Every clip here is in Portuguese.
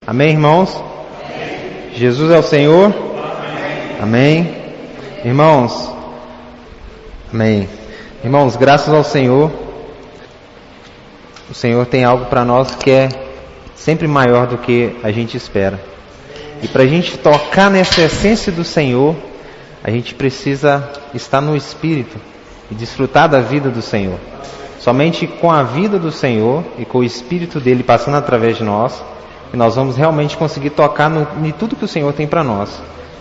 Amém, irmãos? Amém. Jesus é o Senhor? Amém. Irmãos, amém. Irmãos, graças ao Senhor, o Senhor tem algo para nós que é sempre maior do que a gente espera. E para a gente tocar nessa essência do Senhor, a gente precisa estar no Espírito e desfrutar da vida do Senhor. Somente com a vida do Senhor e com o Espírito dele passando através de nós, e nós vamos realmente conseguir tocar em tudo que o Senhor tem para nós.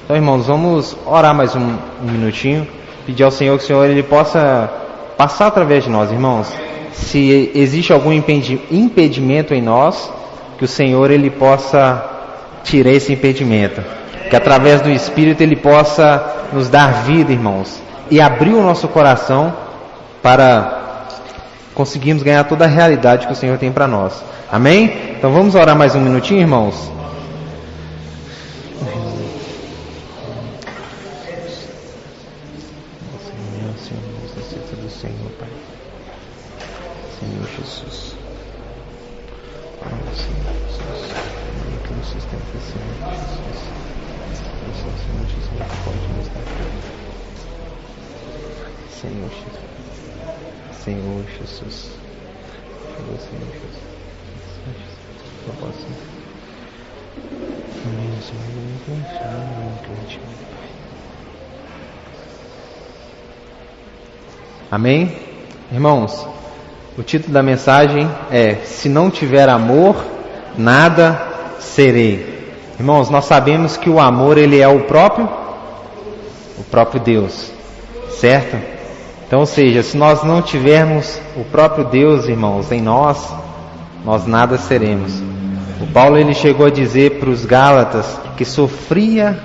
Então, irmãos, vamos orar mais um minutinho, pedir ao Senhor que o Senhor ele possa passar através de nós, irmãos. Se existe algum impedimento em nós, que o Senhor ele possa tirar esse impedimento, que através do Espírito ele possa nos dar vida, irmãos, e abrir o nosso coração para conseguirmos ganhar toda a realidade que o Senhor tem para nós. Amém? Então vamos orar mais um minutinho, irmãos? Senhor, necessita do Senhor, Pai. Senhor Jesus. Senhor Jesus. Que nos sustenta, Senhor Jesus. Senhor Jesus, pode nos dar vida. Senhor Jesus. Senhor Jesus. Senhor Jesus. Eu posso. Amém, Senhor. Amém? Irmãos, o título da mensagem é: se não tiver amor, nada serei. Irmãos, nós sabemos que o amor ele é o próprio Deus, certo? Então, ou seja, se nós não tivermos o próprio Deus, irmãos, em nós nada seremos. O Paulo ele chegou a dizer para os Gálatas que sofria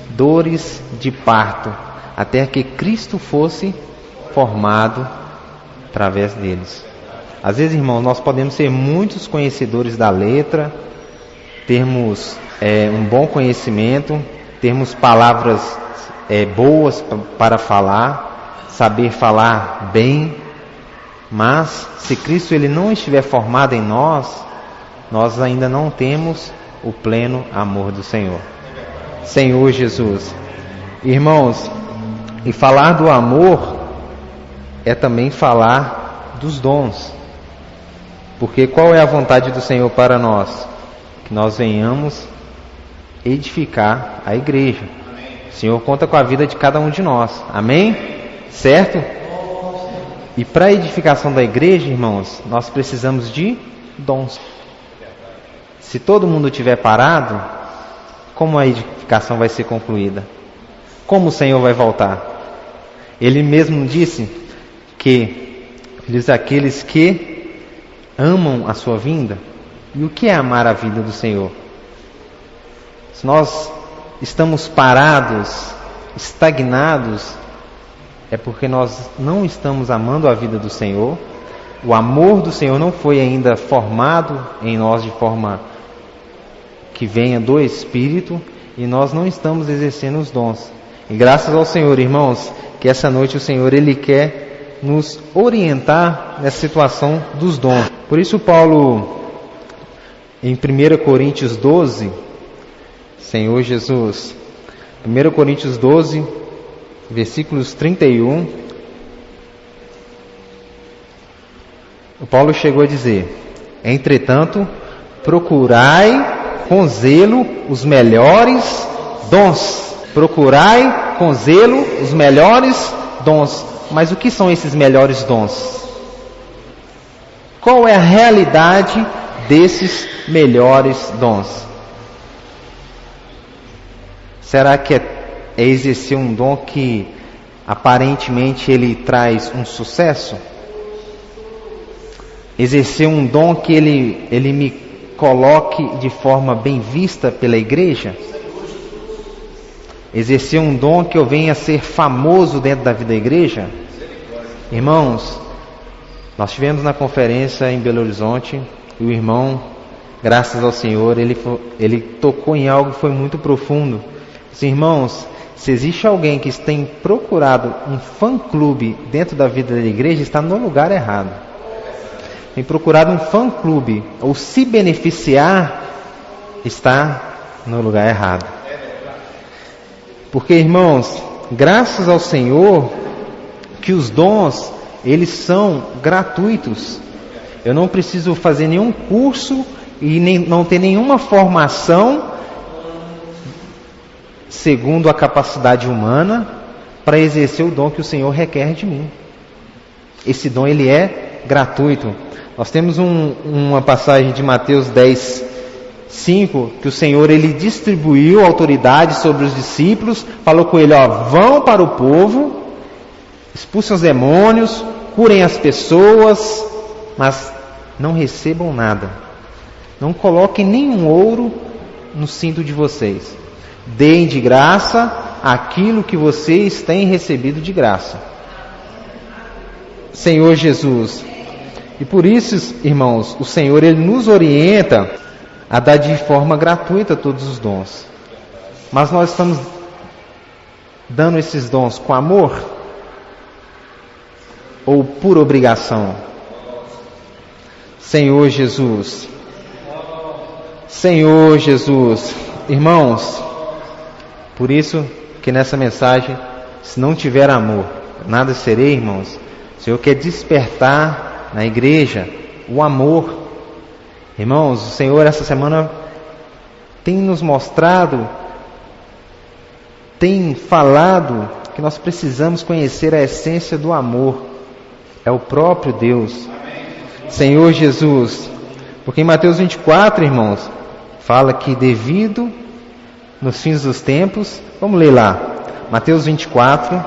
dores de parto até que Cristo fosse formado através deles. Às vezes, irmãos, nós podemos ser muitos conhecedores da letra, termos um bom conhecimento, termos palavras boas para falar, saber falar bem, mas se Cristo ele não estiver formado em nós ainda não temos o pleno amor do Senhor. Senhor Jesus. Irmãos, e falar do amor é também falar dos dons. Porque qual é a vontade do Senhor para nós? Que nós venhamos edificar a igreja. O Senhor conta com a vida de cada um de nós. Amém? Certo? E para a edificação da igreja, irmãos, nós precisamos de dons. Se todo mundo estiver parado, como a edificação vai ser concluída? Como o Senhor vai voltar? Ele mesmo disse que diz aqueles que amam a sua vinda. E o que é amar a vida do Senhor? Se nós estamos parados, estagnados, é porque nós não estamos amando a vida do Senhor. O amor do Senhor não foi ainda formado em nós de forma que venha do Espírito, e nós não estamos exercendo os dons. E graças ao Senhor, irmãos, que essa noite o Senhor ele quer nos orientar nessa situação dos dons. Por isso Paulo, em 1 Coríntios 12, Senhor Jesus, 1 Coríntios 12, versículos 31, o Paulo chegou a dizer: entretanto, procurai com zelo os melhores dons. Procurai com zelo os melhores dons. Mas o que são esses melhores dons? Qual é a realidade desses melhores dons? Será que é exercer um dom que aparentemente ele traz um sucesso? Exercer um dom que ele me coloque de forma bem vista pela igreja? Exercer um dom que eu venha a ser famoso dentro da vida da igreja? Irmãos, nós tivemos na conferência em Belo Horizonte, e o irmão, graças ao Senhor, ele tocou em algo que foi muito profundo. Assim, irmãos, se existe alguém que tem procurado um fã-clube dentro da vida da igreja, está no lugar errado. Tem procurado um fã-clube, ou se beneficiar está no lugar errado. Porque, irmãos, graças ao Senhor que os dons, eles são gratuitos. Eu não preciso fazer nenhum curso e não ter nenhuma formação segundo a capacidade humana para exercer o dom que o Senhor requer de mim. Esse dom, ele é gratuito. Nós temos uma passagem de Mateus 10:5, que o Senhor, ele distribuiu autoridade sobre os discípulos, falou com ele, vão para o povo, expulsem os demônios, curem as pessoas, mas não recebam nada. Não coloquem nenhum ouro no cinto de vocês. Deem de graça aquilo que vocês têm recebido de graça. Senhor Jesus. E por isso, irmãos, o Senhor, ele nos orienta a dar de forma gratuita todos os dons. Mas nós estamos dando esses dons com amor? Ou por obrigação? Senhor Jesus. Senhor Jesus. Irmãos, por isso que nessa mensagem, se não tiver amor, nada serei, irmãos. O Senhor quer despertar na igreja o amor. Irmãos, o Senhor essa semana tem nos mostrado, tem falado que nós precisamos conhecer a essência do amor. É o próprio Deus. Senhor Jesus. Porque em Mateus 24, irmãos, fala que devido nos fins dos tempos, vamos ler lá, Mateus 24,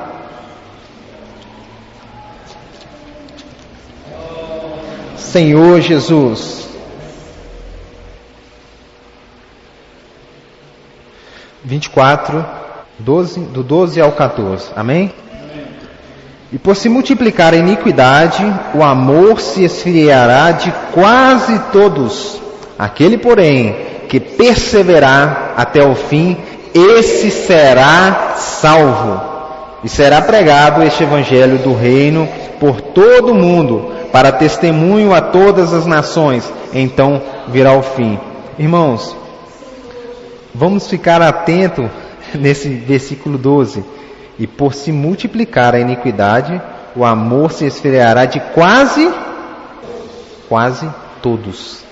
Senhor Jesus. 24, do 12 ao 14, amém? E por se multiplicar a iniquidade, o amor se esfriará de quase todos. Aquele, porém, que perseverar até o fim, esse será salvo. E será pregado este evangelho do reino por todo o mundo, para testemunho a todas as nações. Então virá o fim. Irmãos, vamos ficar atentos nesse versículo 12. E por se multiplicar a iniquidade, o amor se esfriará de quase todos.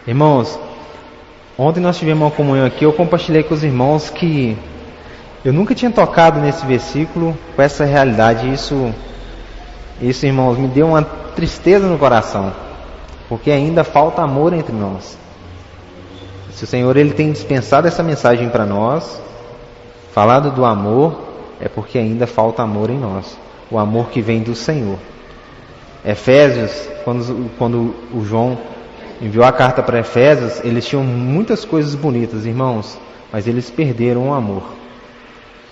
Irmãos, ontem nós tivemos uma comunhão aqui, eu compartilhei com os irmãos que eu nunca tinha tocado nesse versículo com essa realidade. Isso, irmãos, me deu uma tristeza no coração, porque ainda falta amor entre nós. Se o Senhor, ele tem dispensado essa mensagem para nós, falado do amor, é porque ainda falta amor em nós. O amor que vem do Senhor. Efésios, quando o João enviou a carta para Efésios, eles tinham muitas coisas bonitas, irmãos, mas eles perderam o amor.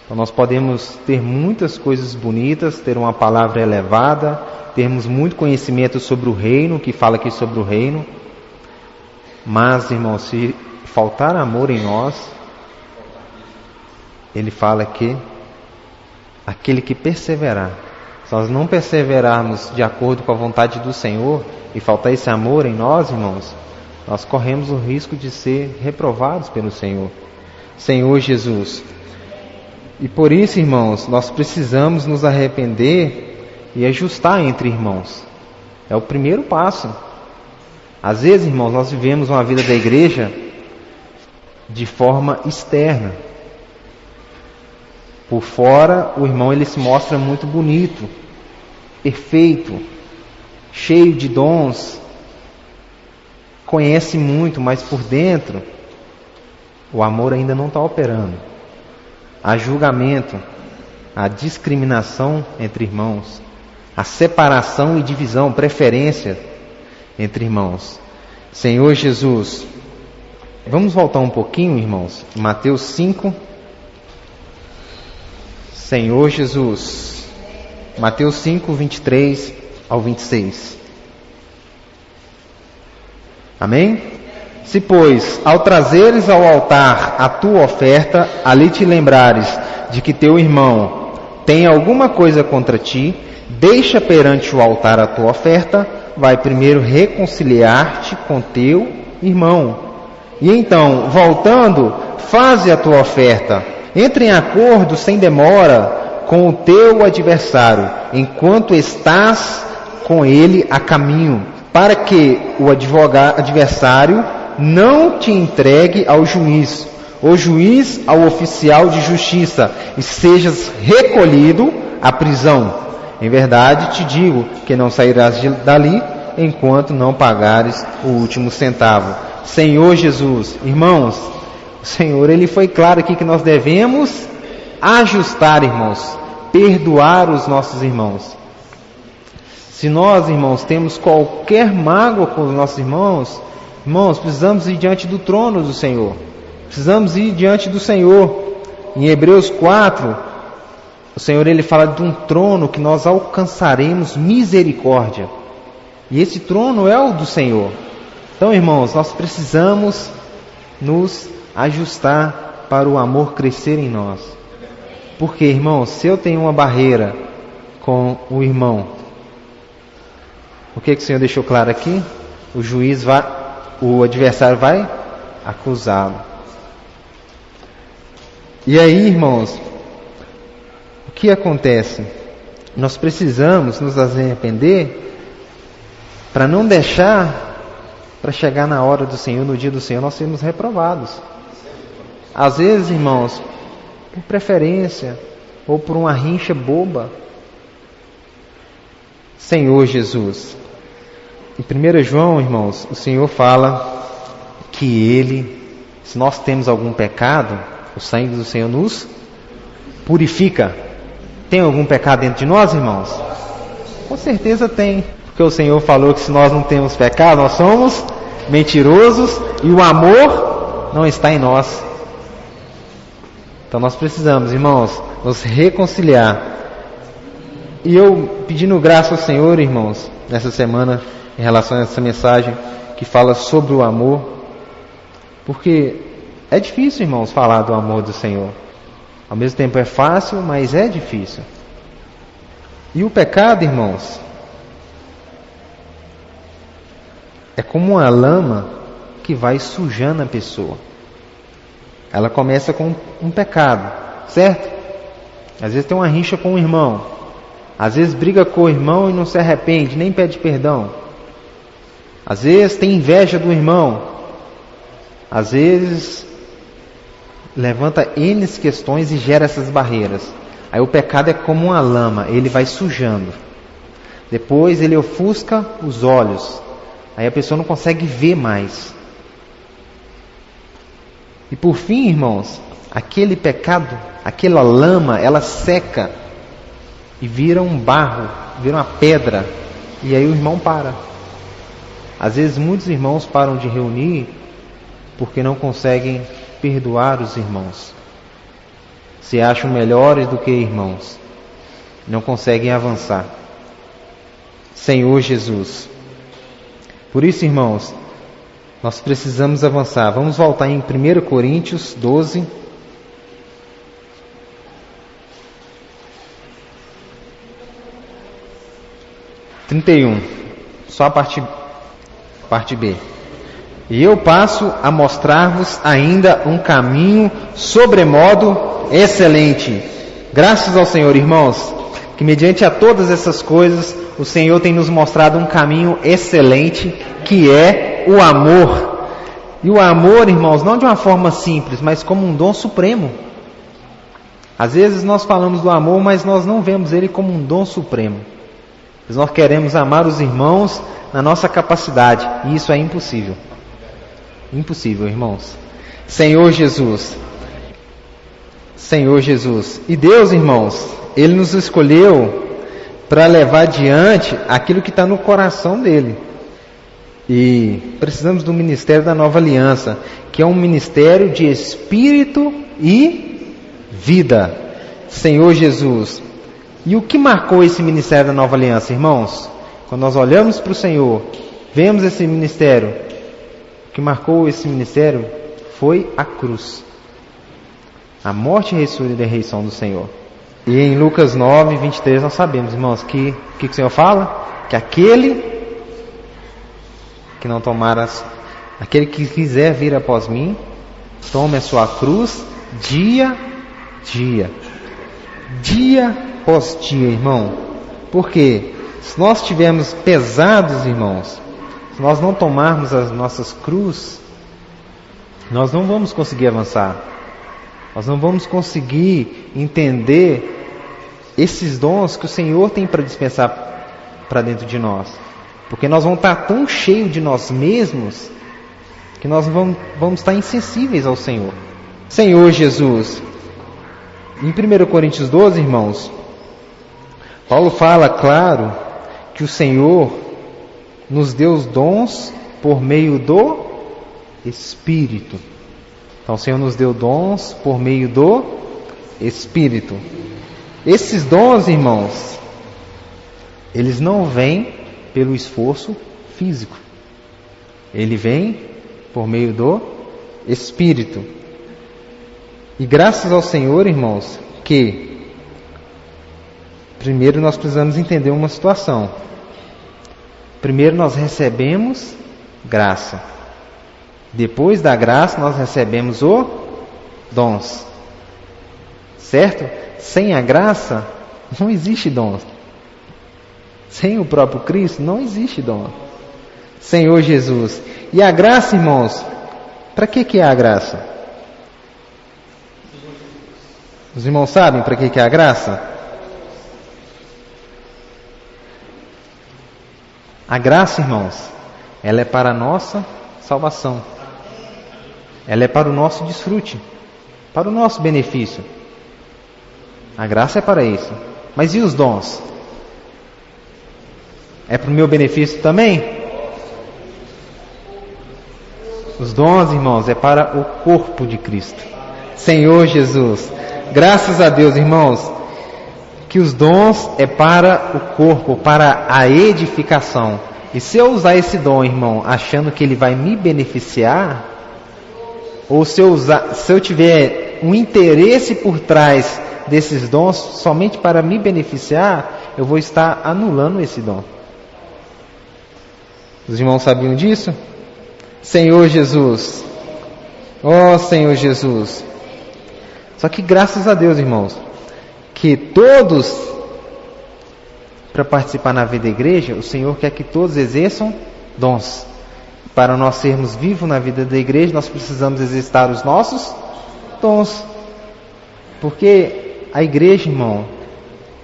Então nós podemos ter muitas coisas bonitas, ter uma palavra elevada, termos muito conhecimento sobre o reino, que fala aqui sobre o reino, mas, irmãos, se faltar amor em nós, ele fala que aquele que perseverar, se nós não perseverarmos de acordo com a vontade do Senhor e faltar esse amor em nós, irmãos, nós corremos o risco de ser reprovados pelo Senhor. Senhor Jesus. E por isso, irmãos, nós precisamos nos arrepender e ajustar entre irmãos. É o primeiro passo. Às vezes, irmãos, nós vivemos uma vida da igreja de forma externa. Por fora, o irmão, ele se mostra muito bonito, perfeito, cheio de dons, conhece muito, mas por dentro, o amor ainda não está operando. Há julgamento, há discriminação entre irmãos, há separação e divisão, preferência entre irmãos. Senhor Jesus, vamos voltar um pouquinho, irmãos, Mateus 5. Senhor Jesus, Mateus 5, 23 ao 26. Amém? Se, pois, ao trazeres ao altar a tua oferta, ali te lembrares de que teu irmão tem alguma coisa contra ti, deixa perante o altar a tua oferta, vai primeiro reconciliar-te com teu irmão, E então, voltando, faze a tua oferta. Entre em acordo sem demora com o teu adversário, enquanto estás com ele a caminho, para que o adversário não te entregue ao juiz, o juiz ao oficial de justiça, e sejas recolhido à prisão. Em verdade te digo que não sairás dali enquanto não pagares o último centavo. Senhor Jesus, irmãos, o Senhor, Ele foi claro aqui que nós devemos ajustar, irmãos, perdoar os nossos irmãos. Se nós, irmãos, temos qualquer mágoa com os nossos irmãos, precisamos ir diante do trono do Senhor. Precisamos ir diante do Senhor. Em Hebreus 4, o Senhor, Ele fala de um trono que nós alcançaremos misericórdia. E esse trono é o do Senhor. Então, irmãos, nós precisamos nos ajustar para o amor crescer em nós. Porque, irmãos, se eu tenho uma barreira com o irmão, o que o Senhor deixou claro aqui? O adversário vai acusá-lo. E aí, irmãos, o que acontece? Nós precisamos nos arrepender para não deixar, para chegar na hora do Senhor, no dia do Senhor, nós sermos reprovados. Às vezes, irmãos, por preferência ou por uma rincha boba. Senhor Jesus. Em 1 João, irmãos, o Senhor fala que Ele, se nós temos algum pecado, o sangue do Senhor nos purifica. Tem algum pecado dentro de nós, irmãos? Com certeza tem. Porque o Senhor falou que se nós não temos pecado, nós somos mentirosos e o amor não está em nós. Então nós precisamos, irmãos, nos reconciliar. E eu pedindo graça ao Senhor, irmãos, nessa semana, em relação a essa mensagem que fala sobre o amor, porque é difícil, irmãos, falar do amor do Senhor. Ao mesmo tempo é fácil, mas é difícil. E o pecado, irmãos, é como uma lama que vai sujando a pessoa. Ela começa com um pecado, certo? Às vezes tem uma rixa com o irmão. Às vezes briga com o irmão e não se arrepende, nem pede perdão. Às vezes tem inveja do irmão. Às vezes levanta N questões e gera essas barreiras. Aí o pecado é como uma lama, ele vai sujando. Depois ele ofusca os olhos. Aí a pessoa não consegue ver mais. E por fim, irmãos, aquele pecado, aquela lama, ela seca e vira um barro, vira uma pedra. E aí o irmão para. Às vezes muitos irmãos param de reunir porque não conseguem perdoar os irmãos. Se acham melhores do que irmãos. Não conseguem avançar. Senhor Jesus. Por isso, irmãos, nós precisamos avançar. Vamos voltar em 1 Coríntios 12. Só a parte B. E eu passo a mostrar-vos ainda um caminho sobremodo excelente. Graças ao Senhor, irmãos, que mediante a todas essas coisas, o Senhor tem nos mostrado um caminho excelente, que é o amor. E o amor, irmãos, não de uma forma simples, mas como um dom supremo. Às vezes nós falamos do amor, mas nós não vemos ele como um dom supremo. Nós queremos amar os irmãos na nossa capacidade, e isso é impossível. Impossível, irmãos. Senhor Jesus. Senhor Jesus. E Deus, irmãos, Ele nos escolheu para levar adiante aquilo que está no coração dEle. E precisamos do ministério da Nova Aliança, que é um ministério de espírito e vida. Senhor Jesus. E o que marcou esse ministério da Nova Aliança, irmãos? Quando nós olhamos para o Senhor, vemos esse ministério. O que marcou esse ministério foi a cruz. A morte e a ressurreição do Senhor. E em Lucas 9, 23, nós sabemos, irmãos, que o Senhor fala? Que aquele que não tomar Aquele que quiser vir após mim, tome a sua cruz dia após dia, irmão. Porque se nós estivermos pesados, irmãos, se nós não tomarmos as nossas cruzes, nós não vamos conseguir avançar. Nós não vamos conseguir entender esses dons que o Senhor tem para dispensar para dentro de nós. Porque nós vamos estar tão cheios de nós mesmos que nós vamos estar insensíveis ao Senhor. Senhor Jesus. Em 1 Coríntios 12, irmãos, Paulo fala, claro, que o Senhor nos deu os dons por meio do Espírito. Então o Senhor nos deu dons por meio do Espírito. Esses dons, irmãos, eles não vêm pelo esforço físico. Ele vem por meio do Espírito. E graças ao Senhor, irmãos, que primeiro nós precisamos entender uma situação. Primeiro nós recebemos graça. Depois da graça nós recebemos o dons. Certo? Sem a graça não existe dom. Sem o próprio Cristo não existe dom. Senhor Jesus. E a graça, irmãos, para que é a graça? Os irmãos sabem para que é a graça? A graça, irmãos, ela é para a nossa salvação. Ela é para o nosso desfrute, para o nosso benefício. A graça é para isso. Mas e os dons? É para o meu benefício também? Os dons, irmãos, é para o corpo de Cristo. Senhor Jesus. Graças a Deus, irmãos, que os dons é para o corpo, para a edificação. E se eu usar esse dom, irmão, achando que ele vai me beneficiar, ou se eu tiver um interesse por trás desses dons somente para me beneficiar, eu vou estar anulando esse dom. Os irmãos sabiam disso? Senhor Jesus. Ó Senhor Jesus. Só que graças a Deus, irmãos, que todos, para participar na vida da igreja, o Senhor quer que todos exerçam dons. Para nós sermos vivos na vida da igreja, nós precisamos exercitar os nossos dons. Porque a igreja, irmão,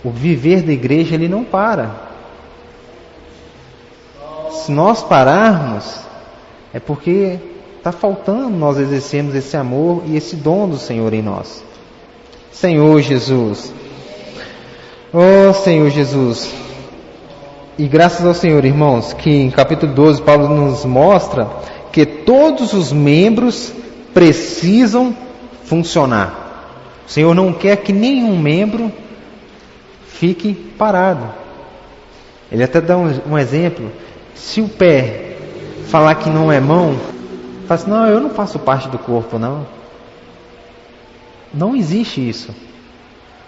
o viver da igreja, ele não para. Se nós pararmos, é porque está faltando nós exercermos esse amor e esse dom do Senhor em nós. Senhor Jesus. Oh Senhor Jesus. E graças ao Senhor, irmãos, que em capítulo 12 Paulo nos mostra que todos os membros precisam funcionar. O Senhor não quer que nenhum membro fique parado. Ele até dá um exemplo. Se o pé falar que não é mão, fala assim, não, eu não faço parte do corpo, não. Não existe isso.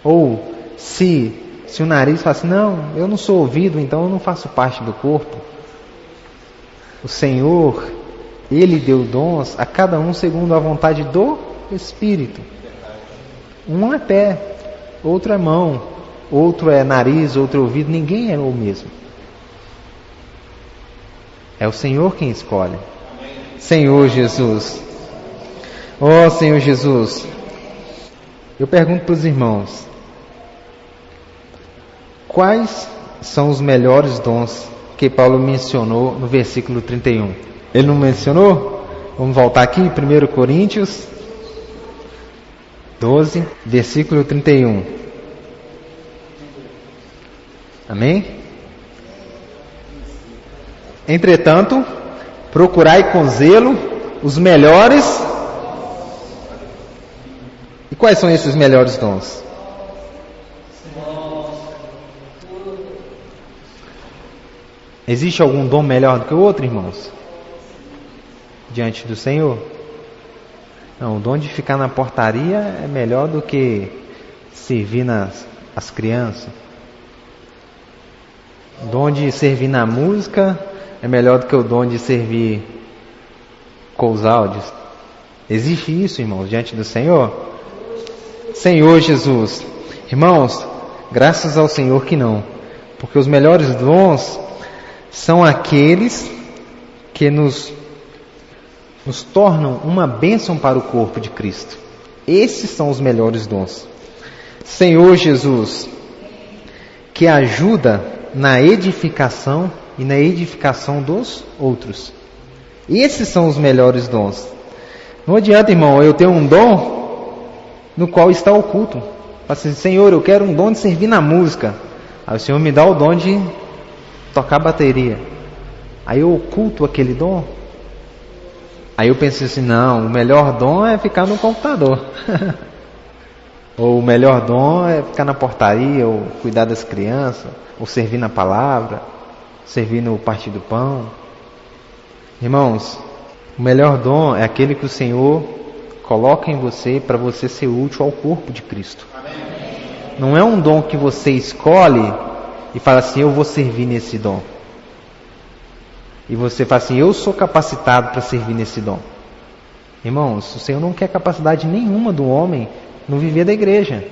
Ou se o nariz fala assim, não, eu não sou ouvido, então eu não faço parte do corpo. O Senhor, Ele deu dons a cada um segundo a vontade do Espírito. Um é pé, outro é mão, outro é nariz, outro é ouvido, ninguém é o mesmo. É o Senhor quem escolhe. Senhor Jesus. Ó Senhor Jesus. Eu pergunto para os irmãos, quais são os melhores dons que Paulo mencionou no versículo 31? Ele não mencionou? Vamos voltar aqui, 1 Coríntios 12, versículo 31. Amém? Entretanto, procurai com zelo os melhores. E quais são esses melhores dons? Existe algum dom melhor do que o outro, irmãos? Diante do Senhor? Não, o dom de ficar na portaria é melhor do que servir as crianças. O dom de servir na música é melhor do que o dom de servir com os áudios. Existe isso, irmãos, diante do Senhor? Senhor Jesus. Irmãos, graças ao Senhor que não. Porque os melhores dons são aqueles que nos tornam uma bênção para o corpo de Cristo. Esses são os melhores dons. Senhor Jesus, que ajuda na edificação e na edificação dos outros. Esses são os melhores dons. Não adianta, irmão, eu ter um dom no qual está oculto. Assim, Senhor, eu quero um dom de servir na música. Aí o Senhor me dá o dom de tocar bateria. Aí eu oculto aquele dom. Aí eu pensei assim, não, o melhor dom é ficar no computador. Ou o melhor dom é ficar na portaria, ou cuidar das crianças, ou servir na palavra, servir no partir do pão. Irmãos, o melhor dom é aquele que o Senhor coloca em você para você ser útil ao corpo de Cristo. Não é um dom que você escolhe e fala assim, eu vou servir nesse dom. E você fala assim, eu sou capacitado para servir nesse dom. Irmãos, o Senhor não quer capacidade nenhuma do homem no viver da igreja.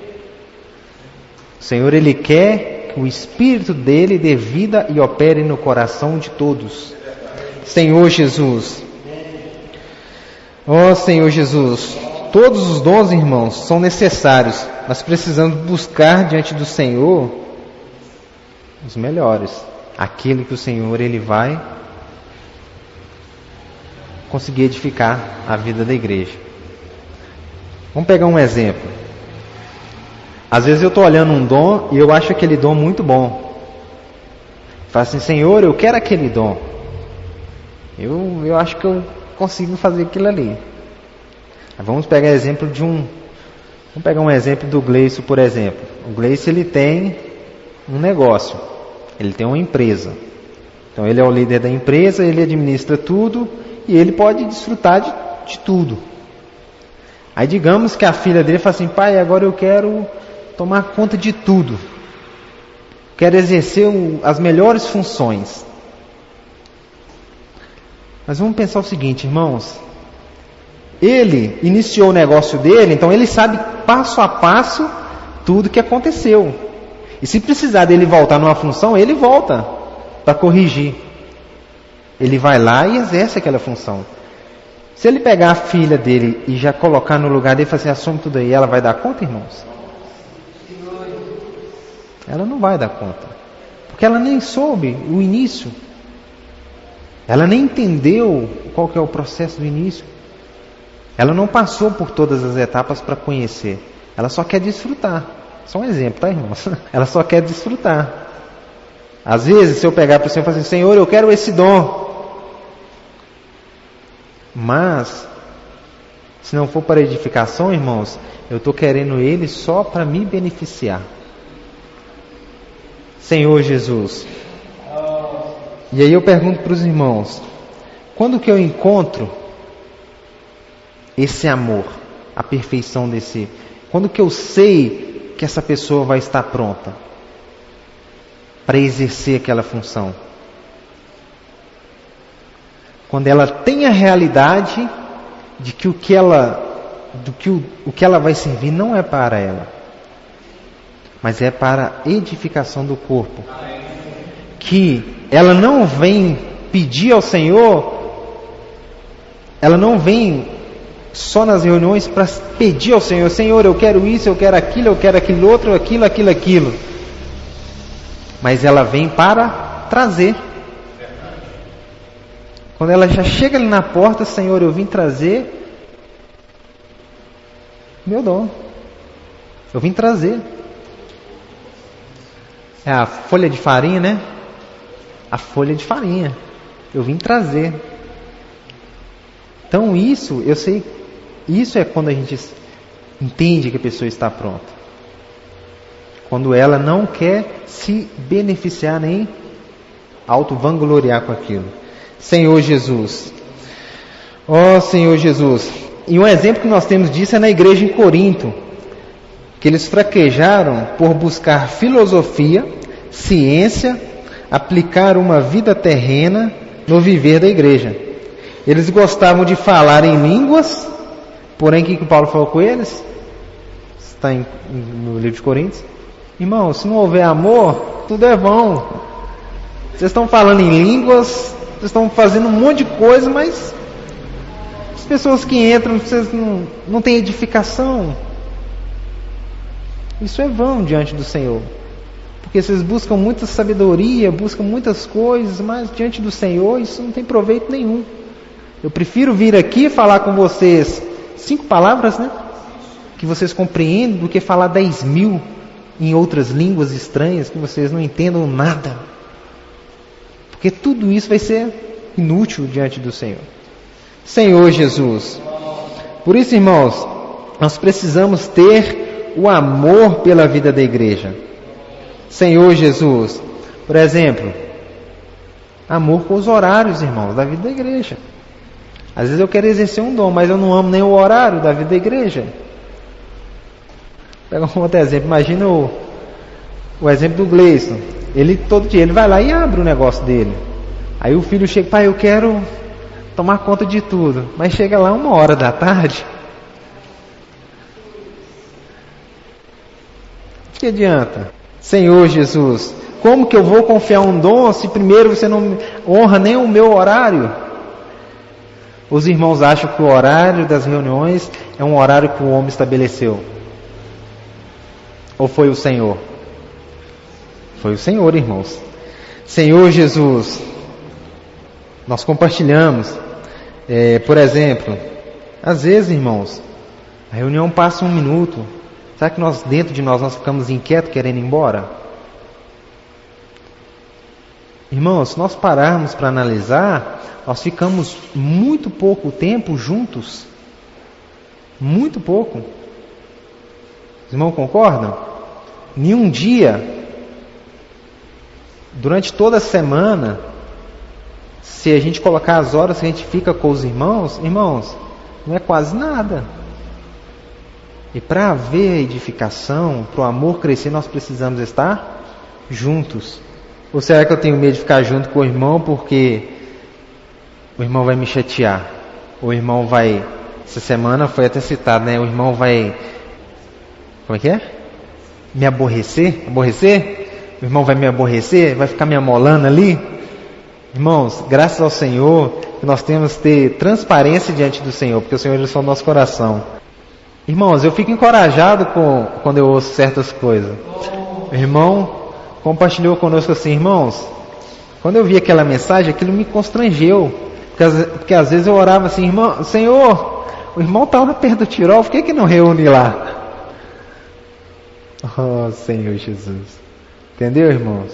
O Senhor, Ele quer que o Espírito dEle dê vida e opere no coração de todos. Senhor Jesus. Ó Senhor Jesus, todos os dons, irmãos, são necessários. Nós precisamos buscar diante do Senhor os melhores. Aquele que o Senhor, Ele vai conseguir edificar a vida da igreja. Vamos pegar um exemplo. Às vezes eu estou olhando um dom e eu acho aquele dom muito bom. Falo assim, Senhor, eu quero aquele dom. Eu acho que eu consigo fazer aquilo ali. Vamos pegar exemplo de um... Vamos pegar um exemplo do Gleison, por exemplo. O Gleison, ele tem um negócio. Ele tem uma empresa. Então ele é o líder da empresa, ele administra tudo e ele pode desfrutar de tudo. Aí digamos que a filha dele fala assim, pai, agora eu quero tomar conta de tudo. Quero exercer as melhores funções. Mas vamos pensar o seguinte, irmãos. Ele iniciou o negócio dele, então ele sabe passo a passo tudo que aconteceu. E se precisar dele voltar numa função, ele volta para corrigir. Ele vai lá e exerce aquela função. Se ele pegar a filha dele e já colocar no lugar dele e falar assim, assume tudo aí, ela vai dar conta, irmãos? Ela não vai dar conta. Porque ela nem soube o início. Ela nem entendeu qual que é o processo do início. Ela não passou por todas as etapas para conhecer. Ela só quer desfrutar. Só um exemplo, tá, irmãos? Ela só quer desfrutar. Às vezes, se eu pegar para o Senhor e falar assim, Senhor, eu quero esse dom. Mas, se não for para edificação, irmãos, eu estou querendo ele só para me beneficiar. Senhor Jesus. E aí eu pergunto para os irmãos, quando que eu encontro esse amor, a perfeição desse... Quando que eu sei que essa pessoa vai estar pronta para exercer aquela função? Quando ela tem a realidade de que o que ela vai servir não é para ela, mas é para a edificação do corpo. Que ela não vem pedir ao Senhor, ela não vem só nas reuniões para pedir ao Senhor, Senhor, eu quero isso, eu quero aquilo outro, aquilo. Mas ela vem para trazer. Quando ela já chega ali na porta, Senhor, eu vim trazer meu dom. Eu vim trazer. É a folha de farinha, né? A folha de farinha. Eu vim trazer. Então isso, eu sei, isso é quando a gente entende que a pessoa está pronta. Quando ela não quer se beneficiar nem auto-vangloriar com aquilo. Senhor Jesus. Ó Senhor Jesus. E um exemplo que nós temos disso é na igreja em Corinto. Que eles fraquejaram por buscar filosofia, ciência, aplicar uma vida terrena no viver da igreja. Eles gostavam de falar em línguas, porém o que Paulo falou com eles? Está no livro de Coríntios. Irmão, se não houver amor, tudo é vão. Vocês estão falando em línguas, vocês estão fazendo um monte de coisa, mas as pessoas que entram, vocês não têm edificação. Isso é vão diante do Senhor. Porque vocês buscam muita sabedoria, buscam muitas coisas, mas diante do Senhor isso não tem proveito nenhum. Eu prefiro vir aqui falar com vocês 5 palavras, né? Que vocês compreendem, do que falar 10.000 em outras línguas estranhas que vocês não entendam nada. Porque tudo isso vai ser inútil diante do Senhor. Senhor Jesus. Por isso, irmãos, nós precisamos ter o amor pela vida da igreja. Senhor Jesus. Por exemplo, amor com os horários, irmãos, da vida da igreja. Às vezes eu quero exercer um dom, mas eu não amo nem o horário da vida da igreja. Pega um outro exemplo. Imagina o exemplo do Gleison. Ele todo dia ele vai lá e abre o negócio dele. Aí o filho chega, pai, eu quero tomar conta de tudo. Mas chega lá 1h da tarde. Que adianta? Senhor Jesus, como que eu vou confiar um dom se primeiro você não honra nem o meu horário? Os irmãos acham que o horário das reuniões é um horário que o homem estabeleceu. Ou foi o Senhor? Foi o Senhor, irmãos. Senhor Jesus, nós compartilhamos. Por exemplo, às vezes, irmãos, a reunião passa 1 minuto. Será que dentro de nós ficamos inquietos, querendo ir embora? Irmãos, se nós pararmos para analisar, nós ficamos muito pouco tempo juntos. Muito pouco. Os irmãos concordam? Nenhum dia, durante toda a semana, se a gente colocar as horas que a gente fica com os irmãos, não é quase nada. E para haver edificação, para o amor crescer, nós precisamos estar juntos. Ou será que eu tenho medo de ficar junto com o irmão porque o irmão vai me chatear? O irmão vai... Essa semana foi até citado, né? O irmão vai... Como é que é? Me aborrecer? Aborrecer? O irmão vai me aborrecer? Vai ficar me amolando ali? Irmãos, graças ao Senhor, nós temos que ter transparência diante do Senhor, porque o Senhor é só o nosso coração. Irmãos, eu fico encorajado quando eu ouço certas coisas. O irmão compartilhou conosco assim, irmãos, quando eu vi aquela mensagem, aquilo me constrangeu. Porque às vezes eu orava assim, irmão, Senhor, o irmão estava perto do Tirol, por que não reúne lá? Oh, Senhor Jesus. Entendeu, irmãos?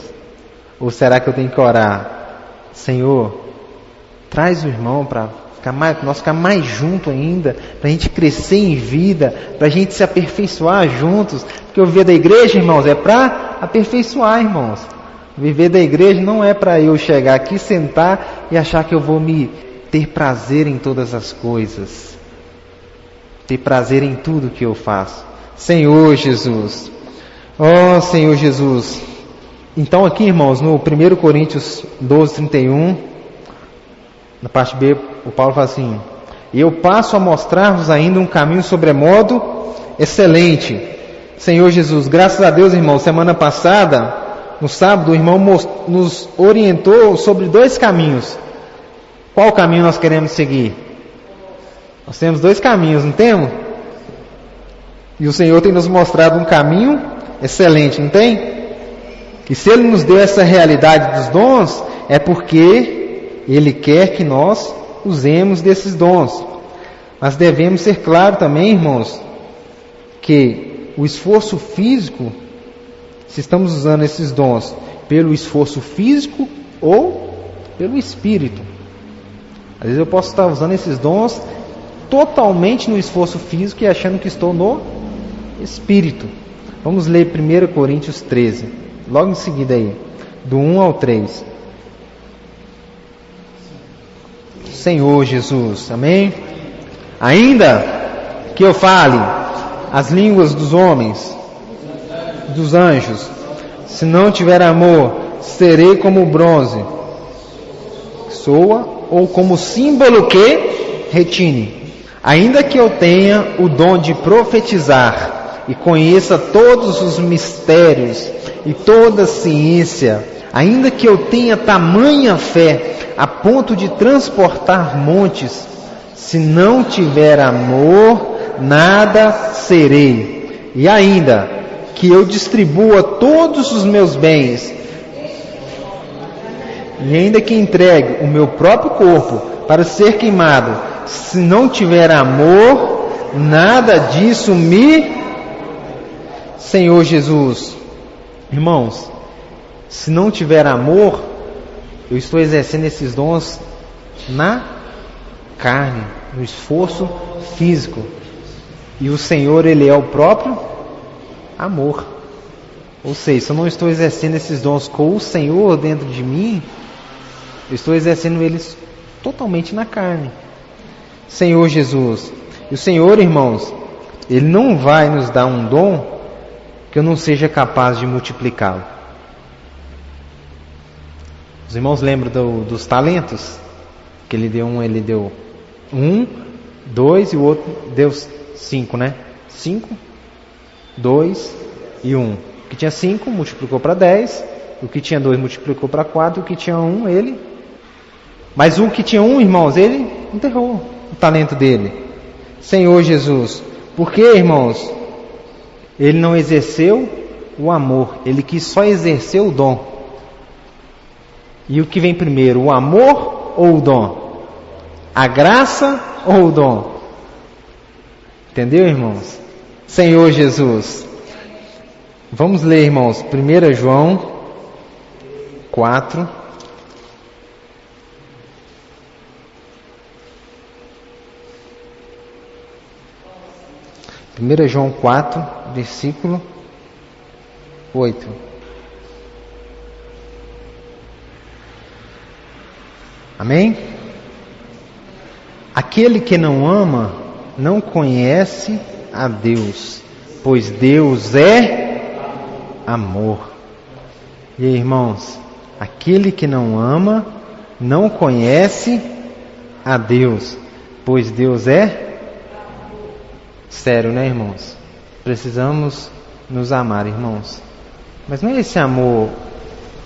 Ou será que eu tenho que orar? Senhor, traz o irmão para nós ficar mais juntos ainda, para a gente crescer em vida, para a gente se aperfeiçoar juntos. Porque o viver da igreja, irmãos, é para aperfeiçoar, irmãos. Viver da igreja não é para eu chegar aqui, sentar e achar que eu vou ter prazer em todas as coisas. Ter prazer em tudo que eu faço. Senhor Jesus. Oh, Senhor Jesus. Então aqui, irmãos, no 1 Coríntios 12:31, na parte B, o Paulo fala assim: eu passo a mostrar-vos ainda um caminho sobremodo excelente. Senhor Jesus, graças a Deus, irmão, semana passada, no sábado, o irmão nos orientou sobre 2 caminhos. Qual caminho nós queremos seguir? Nós temos 2 caminhos, não temos? E o Senhor tem nos mostrado um caminho excelente, não tem? E se Ele nos deu essa realidade dos dons, é porque Ele quer que nós usemos desses dons. Mas devemos ser claros também, irmãos, que o esforço físico, se estamos usando esses dons pelo esforço físico ou pelo espírito. Às vezes eu posso estar usando esses dons totalmente no esforço físico e achando que estou no espírito. Vamos ler 1 Coríntios 13, logo em seguida aí, do 1 ao 3. Senhor Jesus, amém? Ainda que eu fale as línguas dos homens, dos anjos, se não tiver amor, serei como o bronze, que soa ou como símbolo que retine. Ainda que eu tenha o dom de profetizar e conheça todos os mistérios e toda a ciência, ainda que eu tenha tamanha fé a ponto de transportar montes, se não tiver amor, nada serei. E ainda que eu distribua todos os meus bens, e ainda que entregue o meu próprio corpo para ser queimado, se não tiver amor, nada disso me... Senhor Jesus, irmãos, se não tiver amor, eu estou exercendo esses dons na carne, no esforço físico. E o Senhor, Ele é o próprio amor. Ou seja, se eu não estou exercendo esses dons com o Senhor dentro de mim, eu estou exercendo eles totalmente na carne. Senhor Jesus. E o Senhor, irmãos, Ele não vai nos dar um dom que eu não seja capaz de multiplicá-lo. Os irmãos lembram dos talentos? Que ele deu 1, 2 e o outro deu 5, né? 5, 2 e 1. O que tinha 5 multiplicou para 10, o que tinha 2 multiplicou para 4, o que tinha 1 ele... Mas o que tinha 1, irmãos, ele enterrou o talento dele. Senhor Jesus, por que, irmãos? Ele não exerceu o amor, ele quis só exercer o dom. E o que vem primeiro, o amor ou o dom? A graça ou o dom? Entendeu, irmãos? Senhor Jesus. Vamos ler, irmãos, 1 João 4. João 4, versículo 8. Amém? Aquele que não ama não conhece a Deus, pois Deus é amor. E aí, irmãos, aquele que não ama não conhece a Deus, pois Deus é sério, né, irmãos? Precisamos nos amar, irmãos. Mas não é esse amor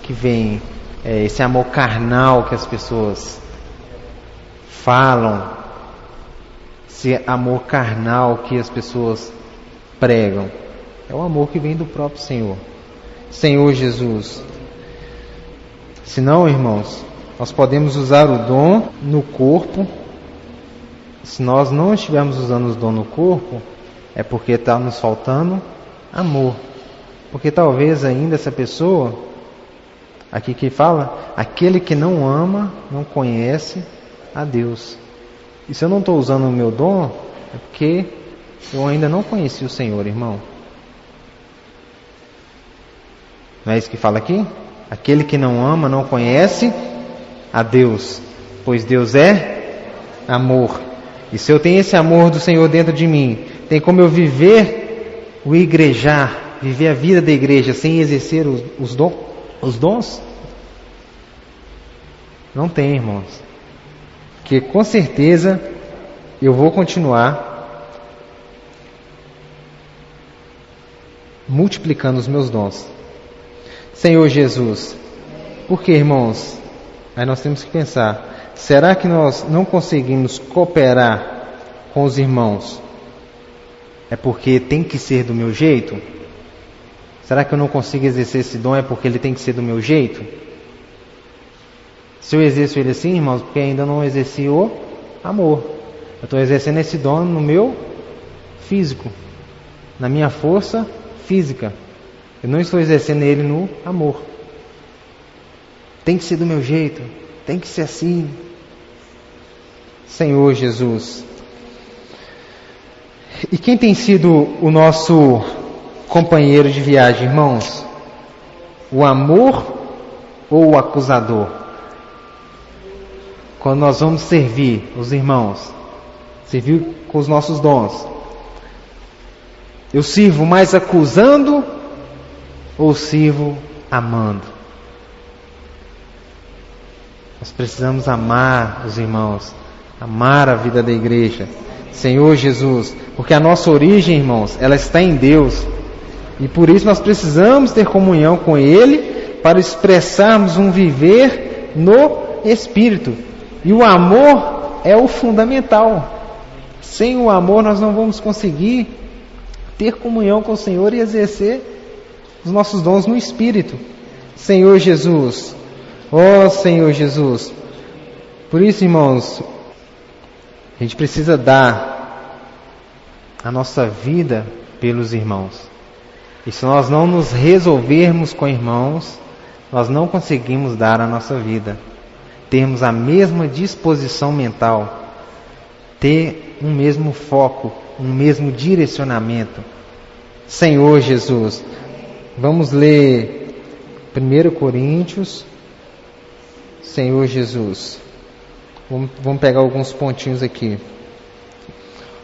que vem, esse amor carnal que as pessoas falam, esse amor carnal que as pessoas pregam. É o amor que vem do próprio Senhor. Senhor Jesus. Senão, irmãos, nós podemos usar o dom no corpo. Se nós não estivermos usando os dons no corpo, é porque está nos faltando amor. Porque talvez ainda essa pessoa, aqui que fala, aquele que não ama, não conhece a Deus. E se eu não estou usando o meu dom, é porque eu ainda não conheci o Senhor, irmão. Não é isso que fala aqui? Aquele que não ama, não conhece a Deus, pois Deus é amor. E se eu tenho esse amor do Senhor dentro de mim, tem como eu viver o igrejar, viver a vida da igreja sem exercer os dons? Não tem, irmãos. Porque com certeza eu vou continuar multiplicando os meus dons. Senhor Jesus, por que, irmãos? Aí nós temos que pensar. Será que nós não conseguimos cooperar com os irmãos? É porque tem que ser do meu jeito? Será que eu não consigo exercer esse dom? É porque ele tem que ser do meu jeito? Se eu exerço ele assim, irmãos, porque ainda não exerci o amor. Eu estou exercendo esse dom no meu físico, na minha força física. Eu não estou exercendo ele no amor. Tem que ser do meu jeito. Tem que ser assim. Senhor Jesus. E quem tem sido o nosso companheiro de viagem, irmãos? O amor ou o acusador? Quando nós vamos servir os irmãos, servir com os nossos dons, eu sirvo mais acusando ou sirvo amando? Nós precisamos amar os irmãos, amar a vida da igreja. Senhor Jesus, porque a nossa origem, irmãos, ela está em Deus. E por isso nós precisamos ter comunhão com Ele para expressarmos um viver no Espírito. E o amor é o fundamental. Sem o amor nós não vamos conseguir ter comunhão com o Senhor e exercer os nossos dons no Espírito. Senhor Jesus, ó Senhor Jesus. Por isso, irmãos, a gente precisa dar a nossa vida pelos irmãos. E se nós não nos resolvermos com irmãos, nós não conseguimos dar a nossa vida. Termos a mesma disposição mental, ter um mesmo foco, um mesmo direcionamento. Senhor Jesus, vamos ler 1 Coríntios, Senhor Jesus. Vamos pegar alguns pontinhos aqui.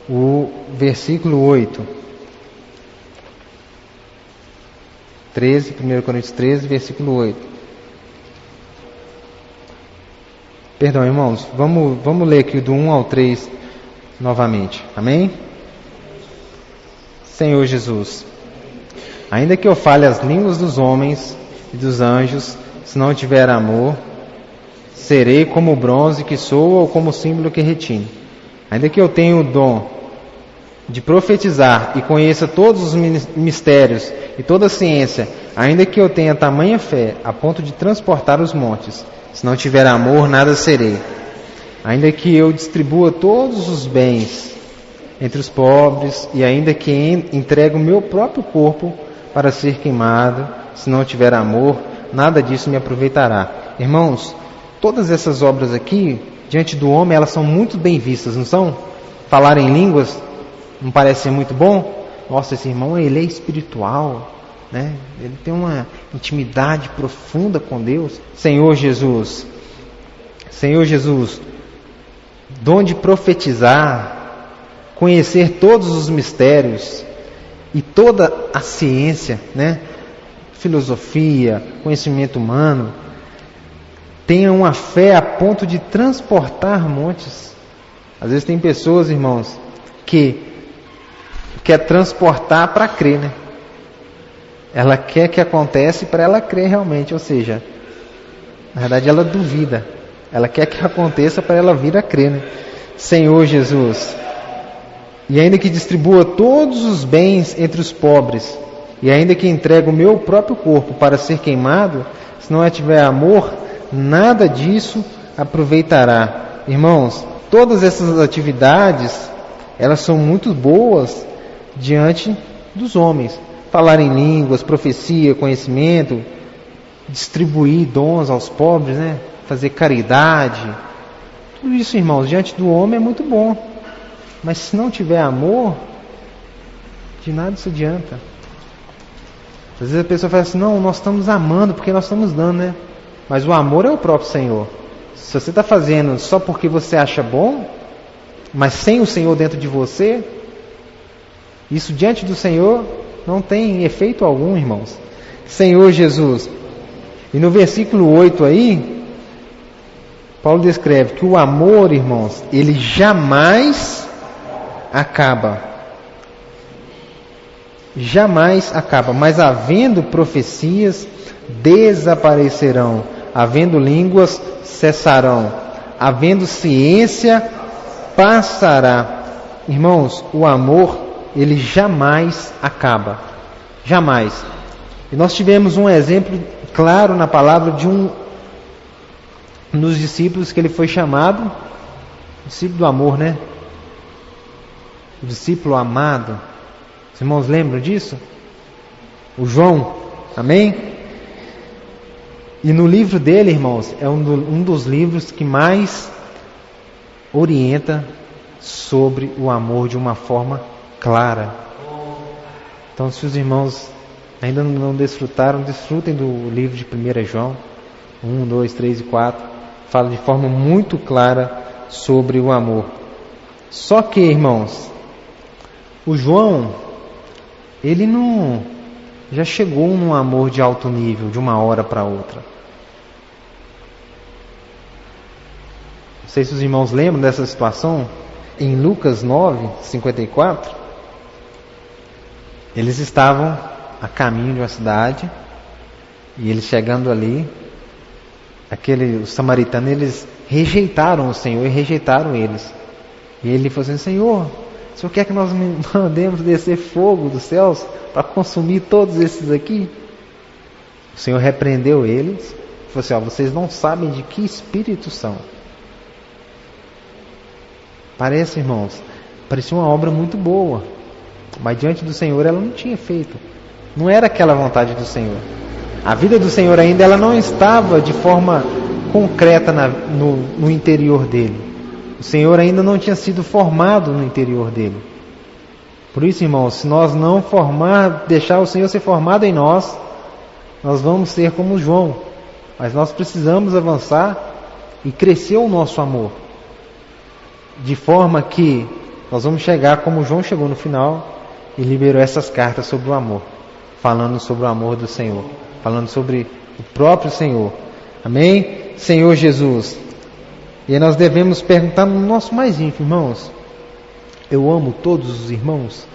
O versículo 8. 13, 1 Coríntios 13, versículo 8. Perdão, irmãos, vamos ler aqui do 1 ao 3 novamente. Amém? Senhor Jesus, ainda que eu fale as línguas dos homens e dos anjos, se não tiver amor, serei como o bronze que soa ou como o símbolo que retine. Ainda que eu tenha o dom de profetizar e conheça todos os mistérios e toda a ciência, ainda que eu tenha tamanha fé a ponto de transportar os montes, se não tiver amor, nada serei. Ainda que eu distribua todos os bens entre os pobres e ainda que entregue o meu próprio corpo para ser queimado, se não tiver amor, nada disso me aproveitará. Irmãos, todas essas obras aqui, diante do homem, elas são muito bem vistas, não são? Falar em línguas não parece ser muito bom? Nossa, esse irmão, ele é espiritual, né? Ele tem uma intimidade profunda com Deus. Senhor Jesus, dom de profetizar, conhecer todos os mistérios e toda a ciência, né? Filosofia, conhecimento humano. Tenha uma fé a ponto de transportar montes. Às vezes tem pessoas, irmãos, que quer transportar para crer, né? Ela quer que aconteça para ela crer realmente, ou seja, na verdade ela duvida. Ela quer que aconteça para ela vir a crer, né? Senhor Jesus, e ainda que distribua todos os bens entre os pobres, e ainda que entregue o meu próprio corpo para ser queimado, se não tiver amor, nada disso aproveitará. Irmãos, todas essas atividades, elas são muito boas diante dos homens. Falar em línguas, profecia, conhecimento, distribuir dons aos pobres, né? Fazer caridade. Tudo isso, irmãos, diante do homem é muito bom. Mas se não tiver amor, de nada isso adianta. Às vezes a pessoa fala assim, não, nós estamos amando porque nós estamos dando, né? Mas o amor é o próprio Senhor. Se você está fazendo só porque você acha bom, mas sem o Senhor dentro de você, isso diante do Senhor não tem efeito algum, irmãos. Senhor Jesus. E no versículo 8 aí, Paulo descreve que o amor, irmãos, ele jamais acaba. Jamais acaba. Mas havendo profecias, desaparecerão. Havendo línguas, cessarão. Havendo ciência, passará. Irmãos, o amor, ele jamais acaba. Jamais. E nós tivemos um exemplo claro na palavra de um dos discípulos que ele foi chamado discípulo do amor, né? O discípulo amado. Os irmãos lembram disso? O João, amém? E no livro dele, irmãos, é um dos livros que mais orienta sobre o amor de uma forma clara. Então, se os irmãos ainda não desfrutaram, desfrutem do livro de 1 João 1, 2, 3 e 4. Fala de forma muito clara sobre o amor. Só que, irmãos, o João, ele não já chegou num amor de alto nível, de uma hora para outra. Não sei se os irmãos lembram dessa situação. Em Lucas 9, 54, eles estavam a caminho de uma cidade, e eles chegando ali, os samaritanos, eles rejeitaram o Senhor e rejeitaram eles. E ele falou assim: Senhor, o Senhor quer que nós mandemos descer fogo dos céus para consumir todos esses aqui? O Senhor repreendeu eles e falou assim: vocês não sabem de que espírito são. Parece, irmãos, parecia uma obra muito boa, mas diante do Senhor ela não tinha feito. Não era aquela vontade do Senhor. A vida do Senhor ainda ela não estava de forma concreta no interior dele. O Senhor ainda não tinha sido formado no interior dele. Por isso, irmãos, se nós não deixar o Senhor ser formado em nós, nós vamos ser como João. Mas nós precisamos avançar e crescer o nosso amor, de forma que nós vamos chegar como João chegou no final e liberou essas cartas sobre o amor, falando sobre o amor do Senhor, falando sobre o próprio Senhor. Amém? Senhor Jesus. E aí nós devemos perguntar no nosso mais íntimo: irmãos, eu amo todos os irmãos?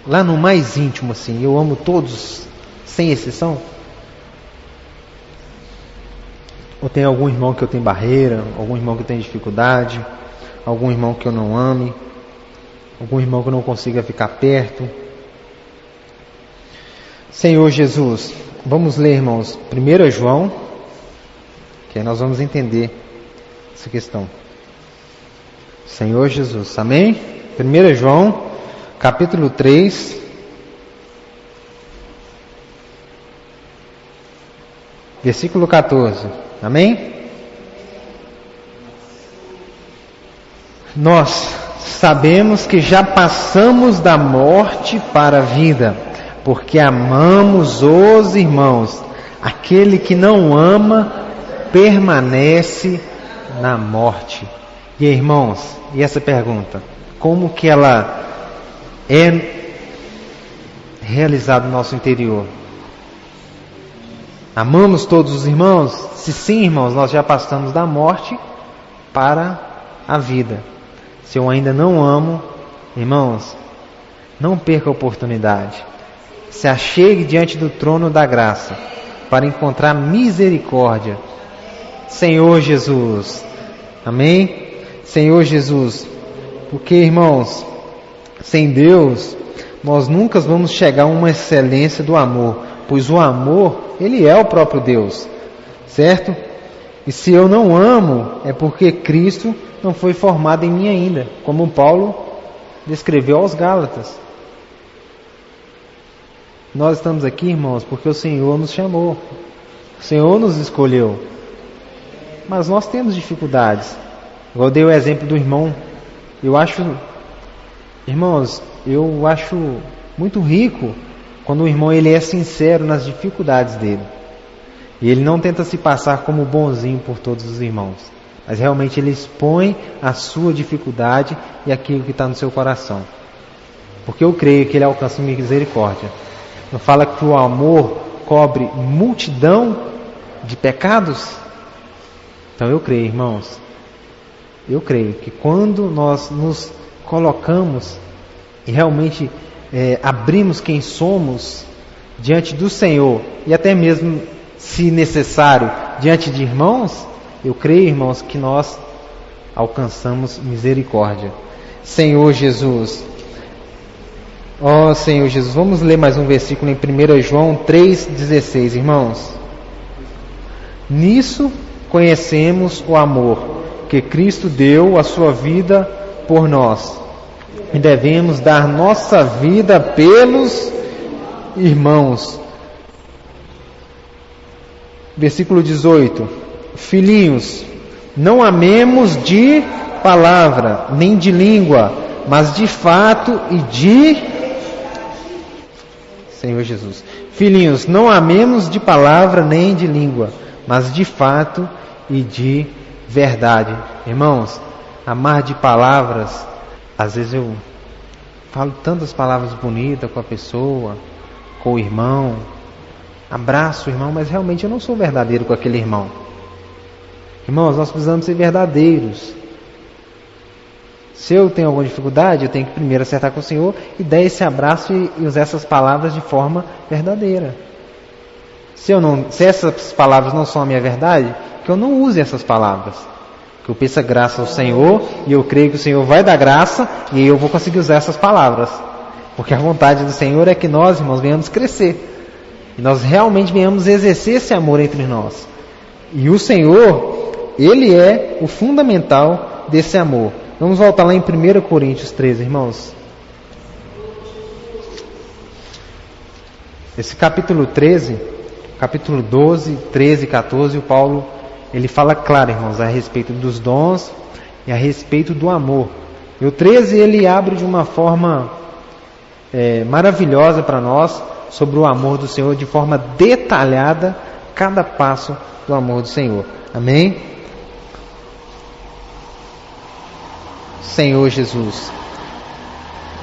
Lá no mais íntimo, assim, eu amo todos, sem exceção? Ou tem algum irmão que eu tenho barreira, algum irmão que eu tenho dificuldade, algum irmão que eu não ame, algum irmão que eu não consiga ficar perto? Senhor Jesus, vamos ler, irmãos, 1 João, que aí nós vamos entender essa questão. Senhor Jesus, amém? 1 João, capítulo 3, versículo 14, amém? Nós sabemos que já passamos da morte para a vida, porque amamos os irmãos. Aquele que não ama permanece na morte. E irmãos, e essa pergunta, como que ela é realizada no nosso interior? Amamos todos os irmãos? Se sim, irmãos, nós já passamos da morte para a vida. Se eu ainda não amo, irmãos, não perca a oportunidade. Se achegue diante do trono da graça para encontrar misericórdia. Senhor Jesus, amém? Senhor Jesus, porque, irmãos, sem Deus nós nunca vamos chegar a uma excelência do amor, pois o amor, ele é o próprio Deus, certo? E se eu não amo, é porque Cristo não foi formado em mim ainda, como Paulo descreveu aos Gálatas. Nós estamos aqui, irmãos, porque o Senhor nos chamou, o Senhor nos escolheu, mas nós temos dificuldades. Eu dei o exemplo do irmão. Irmãos, eu acho muito rico quando o irmão ele é sincero nas dificuldades dele. E ele não tenta se passar como bonzinho por todos os irmãos, mas realmente ele expõe a sua dificuldade e aquilo que está no seu coração. Porque eu creio que ele alcança misericórdia. Não fala que o amor cobre multidão de pecados? Então eu creio, irmãos, eu creio que quando nós nos colocamos e realmente abrimos quem somos diante do Senhor, e até mesmo, se necessário, diante de irmãos, eu creio, irmãos, que nós alcançamos misericórdia. Senhor Jesus, ó Senhor Jesus, vamos ler mais um versículo em 1 João 3,16, irmãos. Nisso conhecemos o amor, que Cristo deu a sua vida por nós, e devemos dar nossa vida pelos irmãos. Versículo 18: Filhinhos, não amemos de palavra, nem de língua, mas de fato e de... Senhor Jesus. Filhinhos, não amemos de palavra nem de língua, mas de fato e de verdade. Irmãos, amar de palavras, às vezes eu falo tantas palavras bonitas com a pessoa, com o irmão, abraço o irmão, mas realmente eu não sou verdadeiro com aquele irmão. Irmãos, nós precisamos ser verdadeiros. Se eu tenho alguma dificuldade, eu tenho que primeiro acertar com o Senhor e dar esse abraço e usar essas palavras de forma verdadeira. Se essas palavras não são a minha verdade, que eu não use essas palavras. Que eu peça graça ao Senhor e eu creio que o Senhor vai dar graça e aí eu vou conseguir usar essas palavras. Porque a vontade do Senhor é que nós, irmãos, venhamos crescer. E nós realmente venhamos exercer esse amor entre nós. E o Senhor, Ele é o fundamental desse amor. Vamos voltar lá em 1 Coríntios 13, irmãos. Esse capítulo 13, capítulo 12, 13 e 14, o Paulo, ele fala claro, irmãos, a respeito dos dons e a respeito do amor. E o 13, ele abre de uma forma maravilhosa para nós, sobre o amor do Senhor, de forma detalhada, cada passo do amor do Senhor. Amém? Senhor Jesus.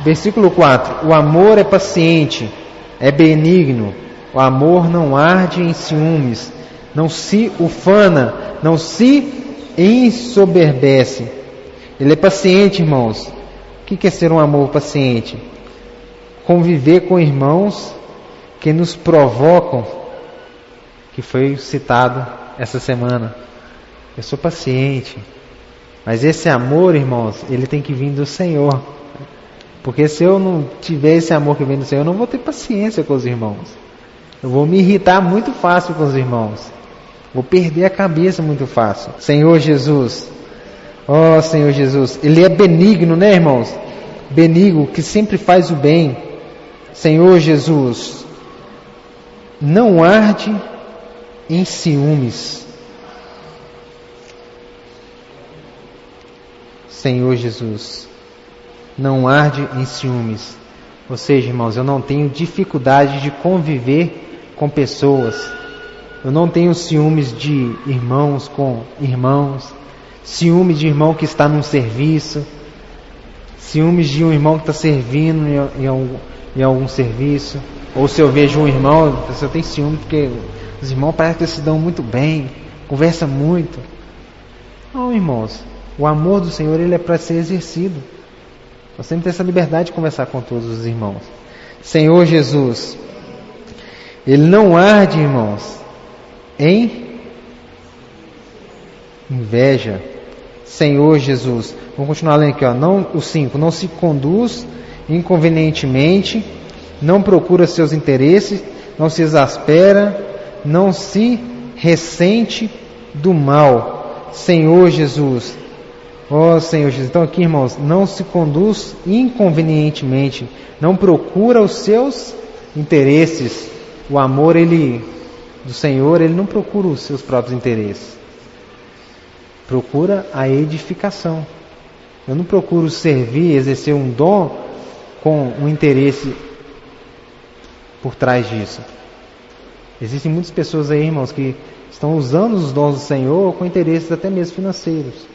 Versículo 4. O amor é paciente, é benigno. O amor não arde em ciúmes, não se ufana, não se ensoberbece. Ele é paciente, irmãos. O que é ser um amor paciente? Conviver com irmãos que nos provocam, que foi citado essa semana. Eu sou paciente. Mas esse amor, irmãos, ele tem que vir do Senhor. Porque se eu não tiver esse amor que vem do Senhor, eu não vou ter paciência com os irmãos. Eu vou me irritar muito fácil com os irmãos. Vou perder a cabeça muito fácil. Senhor Jesus. Ó Senhor Jesus. Ele é benigno, né, irmãos? Benigno, que sempre faz o bem. Senhor Jesus. Não arde em ciúmes. Senhor Jesus, não arde em ciúmes. Ou seja, irmãos, eu não tenho dificuldade de conviver com pessoas. Eu não tenho ciúmes de irmãos com irmãos, ciúmes de irmão que está num serviço, ciúmes de um irmão que está servindo em algum serviço. Ou se eu vejo um irmão, eu tenho ciúme porque os irmãos parecem que se dão muito bem, conversam muito. Não, irmãos. O amor do Senhor, ele é para ser exercido. Nós temos que ter essa liberdade de conversar com todos os irmãos. Senhor Jesus, ele não arde, irmãos, em inveja. Senhor Jesus, vamos continuar lendo aqui, ó. O 5, não se conduz inconvenientemente, não procura seus interesses, não se exaspera, não se ressente do mal. Senhor Jesus, ó Senhor Jesus, então aqui, irmãos, não se conduz inconvenientemente, não procura os seus interesses. O amor do Senhor, ele não procura os seus próprios interesses. Procura a edificação. Eu não procuro servir, exercer um dom com um interesse por trás disso. Existem muitas pessoas aí, irmãos, que estão usando os dons do Senhor com interesses até mesmo financeiros.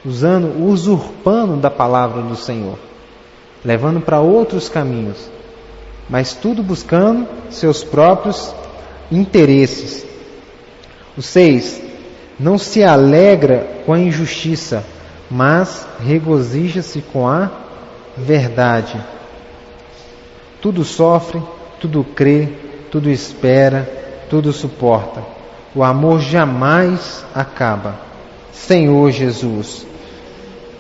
Usurpando da palavra do Senhor, levando para outros caminhos, mas tudo buscando seus próprios interesses. O 6, não se alegra com a injustiça, mas regozija-se com a verdade. Tudo sofre, tudo crê, tudo espera, tudo suporta. O amor jamais acaba. Senhor Jesus.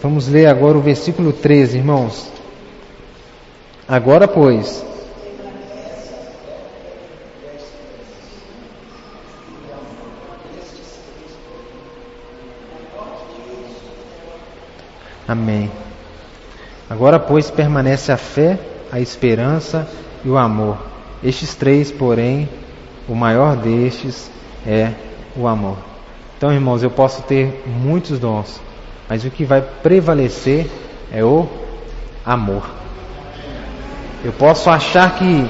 Vamos ler agora o versículo 13, irmãos. Agora, pois, amém. Agora, pois, permanece a fé, a esperança e o amor. Estes 3, porém, o maior destes é o amor. Então, irmãos, eu posso ter muitos dons, mas o que vai prevalecer é o amor. Eu posso achar que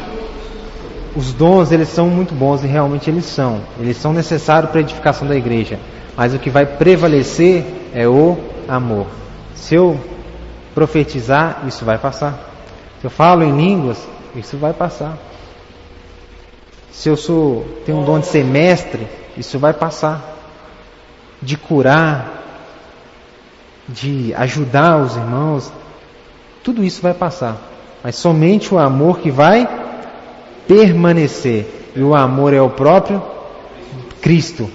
os dons, eles são muito bons, e realmente eles são. Eles são necessários para a edificação da igreja. Mas o que vai prevalecer é o amor. Se eu profetizar, isso vai passar. Se eu falo em línguas, isso vai passar. Se eu tenho um dom de ser mestre, isso vai passar. de curar, de ajudar os irmãos, tudo isso vai passar. Mas somente o amor que vai permanecer. E o amor é o próprio Cristo.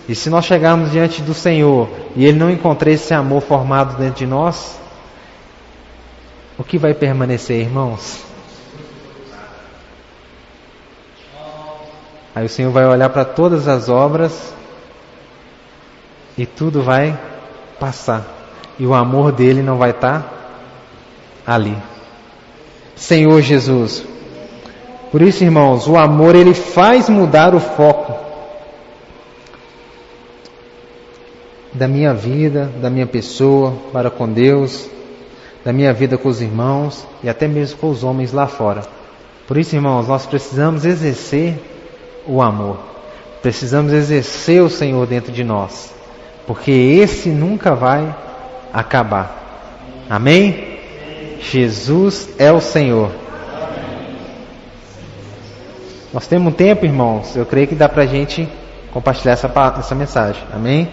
E se nós chegarmos diante do Senhor e Ele não encontrar esse amor formado dentro de nós, o que vai permanecer, irmãos? Aí o Senhor vai olhar para todas as obras e tudo vai passar. E o amor dele não vai estar ali. Senhor Jesus. Por isso, irmãos, o amor ele faz mudar o foco da minha vida, da minha pessoa para com Deus, da minha vida com os irmãos e até mesmo com os homens lá fora. Por isso, irmãos, nós precisamos exercer o amor. Precisamos exercer o Senhor dentro de nós, porque esse nunca vai acabar. Amém? Jesus é o Senhor. Nós temos um tempo, irmãos, eu creio que dá para a gente compartilhar essa mensagem. Amém?